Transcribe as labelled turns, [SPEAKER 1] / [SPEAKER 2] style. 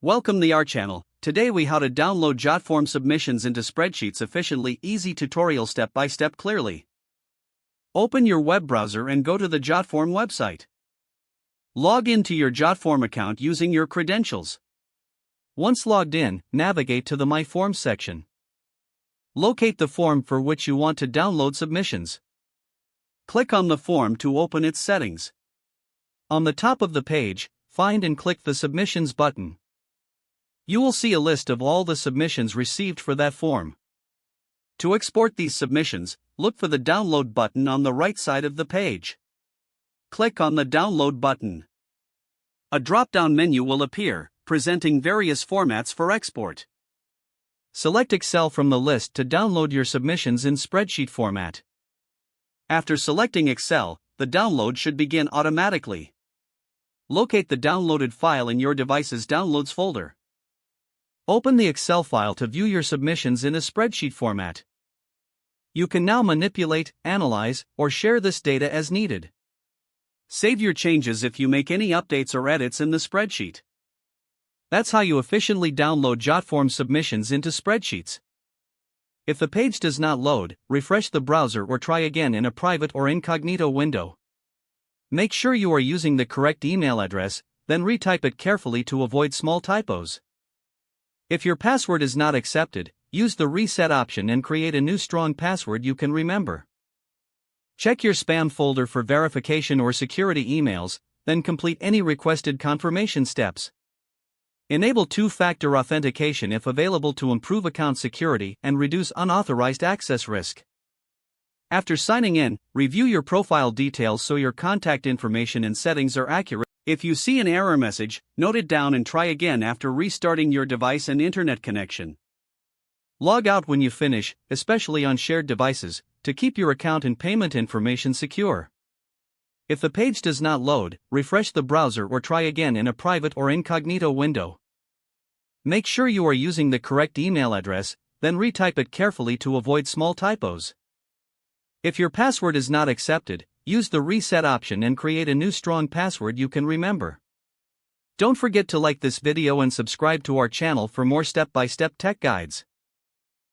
[SPEAKER 1] Welcome to our channel. Today we how to download Jotform submissions into spreadsheets efficiently. Easy tutorial step by step clearly. Open your web browser and go to the Jotform website. Log into your Jotform account using your credentials. Once logged in, navigate to the My Forms section. Locate the form for which you want to download submissions. Click on the form to open its settings. On the top of the page, find and click the Submissions button. You will see a list of all the submissions received for that form. To export these submissions, look for the Download button on the right side of the page. Click on the Download button. A drop-down menu will appear, presenting various formats for export. Select Excel from the list to download your submissions in spreadsheet format. After selecting Excel, the download should begin automatically. Locate the downloaded file in your device's Downloads folder. Open the Excel file to view your submissions in a spreadsheet format. You can now manipulate, analyze, or share this data as needed. Save your changes if you make any updates or edits in the spreadsheet. That's how you efficiently download Jotform submissions into spreadsheets. If the page does not load, refresh the browser or try again in a private or incognito window. Make sure you are using the correct email address, then retype it carefully to avoid small typos. If your password is not accepted, use the reset option and create a new strong password you can remember. Check your spam folder for verification or security emails, then complete any requested confirmation steps. Enable two-factor authentication if available to improve account security and reduce unauthorized access risk. After signing in, review your profile details so your contact information and settings are accurate. If you see an error message, note it down and try again after restarting your device and internet connection. Log out when you finish, especially on shared devices, to keep your account and payment information secure. If the page does not load, refresh the browser or try again in a private or incognito window. Make sure you are using the correct email address, then retype it carefully to avoid small typos. If your password is not accepted, use the reset option and create a new strong password you can remember. Don't forget to like this video and subscribe to our channel for more step-by-step tech guides.